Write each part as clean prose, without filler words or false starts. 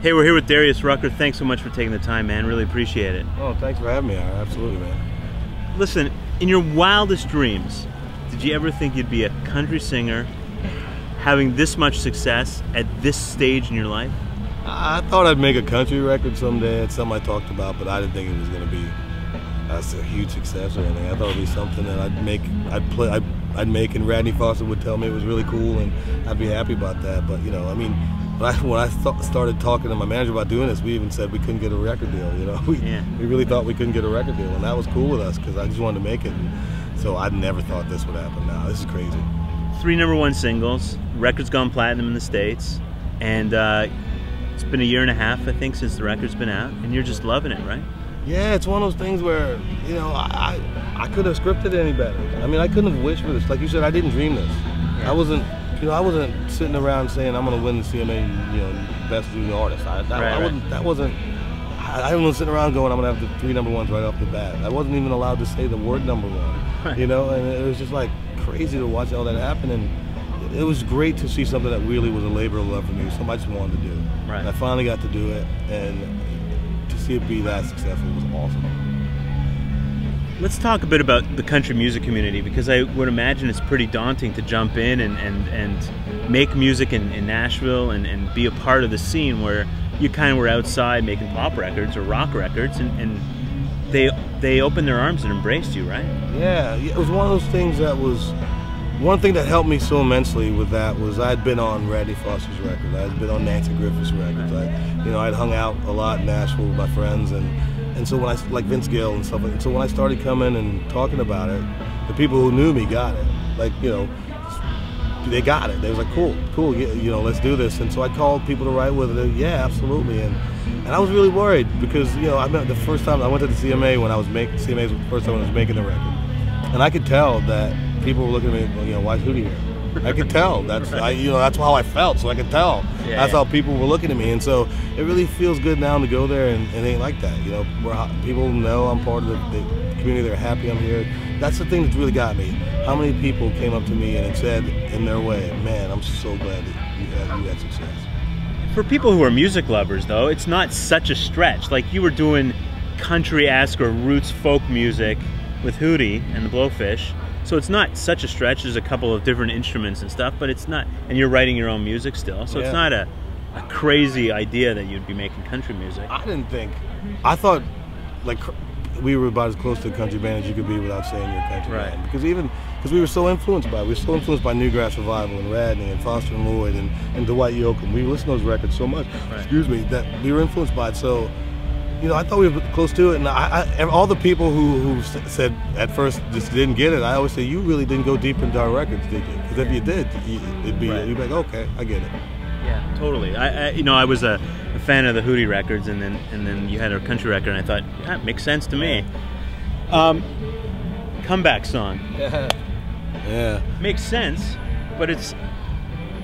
Hey, we're here with Darius Rucker. Thanks so much for taking the time, man. Really appreciate it. Oh, thanks for having me. Absolutely, man. Listen, in your wildest dreams, did you ever think you'd be a country singer having this much success at this stage in your life? I thought I'd make a country record someday. It's something I talked about, but I didn't think it was going to be a huge success or anything. I thought it'd be something that I'd make, and Radney Foster would tell me it was really cool, and I'd be happy about that. But you know, I mean, when I started talking to my manager about doing this, we even said we couldn't get a record deal. You know, we really thought we couldn't get a record deal, and that was cool with us because I just wanted to make it. And so I never thought this would happen. Now this is crazy. 3 #1 singles, record's gone platinum in the States, and it's been a year and a half, I think, since the record's been out, and you're just loving it, right? Yeah, it's one of those things where, you know, I could have scripted it any better. I mean, I couldn't have wished for this. Like you said, I didn't dream this. Yeah. I wasn't sitting around saying I'm going to win the CMA, you know, Best Junior Artist. I wasn't sitting around going, I'm going to have the 3 #1s right off the bat. I wasn't even allowed to say the word #1, you know, and it was just like crazy to watch all that happen. And it was great to see something that really was a labor of love for me, something I just wanted to do. Right. And I finally got to do it, and to see it be that successful was awesome. Let's talk a bit about the country music community, because I would imagine it's pretty daunting to jump in and make music in Nashville and be a part of the scene where you kind of were outside making pop records or rock records, and they opened their arms and embraced you, right? Yeah, it was one of those things that was... One thing that helped me so immensely with that was I'd been on Radney Foster's record, I'd been on Nancy Griffith's records, I'd hung out a lot in Nashville with my friends, and so when I, like Vince Gill and stuff like that, so when I started coming and talking about it, the people who knew me got it, like, you know, they got it. They was like, cool, you know, let's do this. And so I called people to write with it. Yeah, absolutely. And I was really worried because, you know, I met the first time I went to the CMA when I was CMA was the first time I was making the record, and I could tell that people were looking at me, you know, why's Hootie here? I could tell. That's that's how I felt. So I could tell. That's how people were looking at me, and so it really feels good now to go there, and it ain't like that. You know, where people know I'm part of the community. They're happy I'm here. That's the thing that's really got me. How many people came up to me and said, in their way, "Man, I'm so glad that you had success." For people who are music lovers, though, it's not such a stretch. Like you were doing country-esque or roots folk music with Hootie and the Blowfish. So it's not such a stretch. There's a couple of different instruments and stuff, but it's not, and you're writing your own music still. So it's not a crazy idea that you'd be making country music. I thought like we were about as close to a country band as you could be without saying you're a country band. Because we were so influenced by it. We were so influenced by Newgrass Revival and Radney and Foster and Lloyd and Dwight Yoakam. We listened to those records so much, that we were influenced by it. So, you know, I thought we were close to it, and all the people who said at first just didn't get it, I always say, you really didn't go deep into our records, did you? Because if you did, you'd be like, okay, I get it. Yeah, totally. You know, I was a fan of the Hootie records, and then you had a country record, and I thought, yeah, it makes sense to me. Comeback song. Yeah. Makes sense, but it's,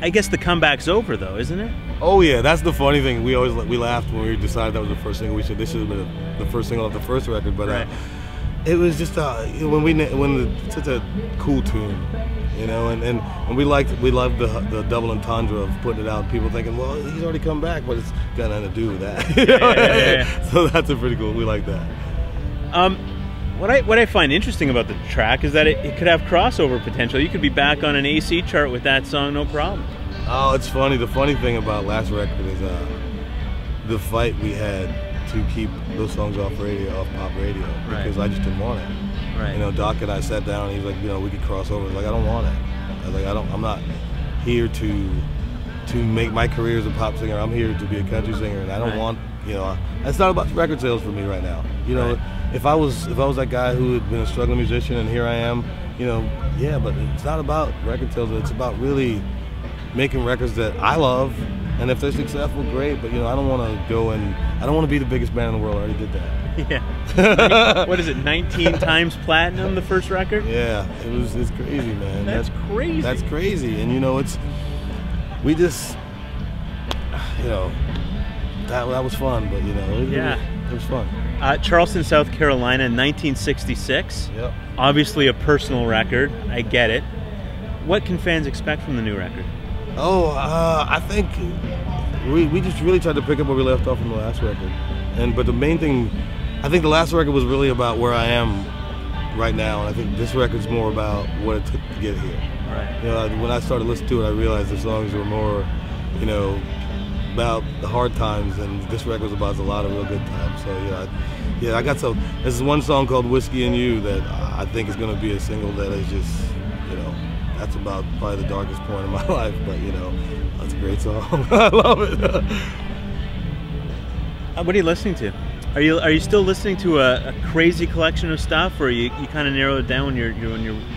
I guess the comeback's over though, isn't it? Oh yeah, that's the funny thing. We laughed when we decided that was the first single. We said this should have been the first single of the first record, but it was just it's such a cool tune, you know, and we loved the double entendre of putting it out. People thinking, well, he's already come back, but it's got nothing to do with that. Yeah. So that's a pretty cool. We like that. What I find interesting about the track is that it could have crossover potential. You could be back on an AC chart with that song, no problem. Oh, it's funny. The funny thing about last record is the fight we had to keep those songs off pop radio, because I just didn't want it. Right. You know, Doc and I sat down, and he was like, you know, we could cross over. I was like, I don't want it. I was like, I'm not here to make my career as a pop singer. I'm here to be a country singer, and I don't want, you know, it's not about record sales for me right now. You know, if I was that guy who had been a struggling musician, and here I am, you know, yeah, but it's not about record sales. It's about really making records that I love, and if they're successful, great. But you know, I don't want to be the biggest band in the world. I already did that. Yeah. What is it? 19 times platinum, the first record? Yeah, it's crazy, man. That's crazy. That's crazy, and you know, we just, you know, that was fun, but you know, it was fun. Charleston, South Carolina, 1966. Yep. Obviously a personal record. I get it. What can fans expect from the new record? Oh, I think we just really tried to pick up where we left off from the last record. But the main thing, I think the last record was really about where I am right now, and I think this record's more about what it took to get here. Right. You know, when I started listening to it, I realized the songs were more, you know, about the hard times, and this record was about a lot of real good times. So yeah, I got some. There's one song called "Whiskey and You" that I think is going to be a single that is just, you know, that's about probably the darkest point in my life. But you know, that's a great song. I love it. What are you listening to? Are you still listening to a crazy collection of stuff, or you kind of narrow it down when you're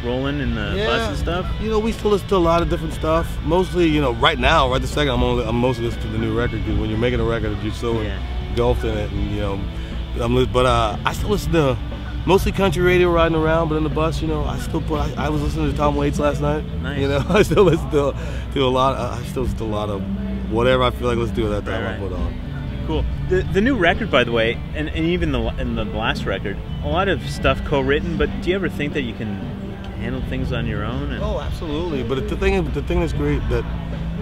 rolling in the bus and stuff? You know, we still listen to a lot of different stuff. Mostly, you know, right now, right this second, I'm mostly listening to the new record, because when you're making a record, you're so engulfed in it, and you know, I still listen to mostly country radio riding around, but in the bus, you know, I was listening to Tom Waits last night. Nice. You know, I still listen to a lot. I still listen to a lot of whatever I feel like listening to at that time. Right. I put on. Cool. The new record, by the way, and even in the last record, a lot of stuff co-written. But do you ever think that you can handle things on your own? Oh, absolutely. But the thing that's great, the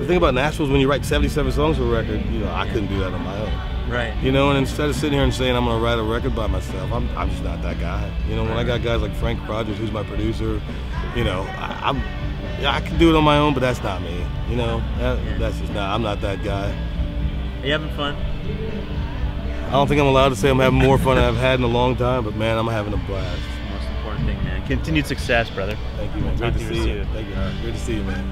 thing about Nashville is when you write 77 songs for a record, you know, I couldn't do that on my own. Right. You know, and instead of sitting here and saying I'm going to write a record by myself, I'm just not that guy. You know, when I got guys like Frank Rogers, who's my producer, you know, I can do it on my own, but that's not me. You know, that's just not. I'm not that guy. Are you having fun? I don't think I'm allowed to say I'm having more fun than I've had in a long time, but man, I'm having a blast. Most important thing, man. Continued success, brother. Thank you, man. Great to see you. Thank you. Great to see you, man.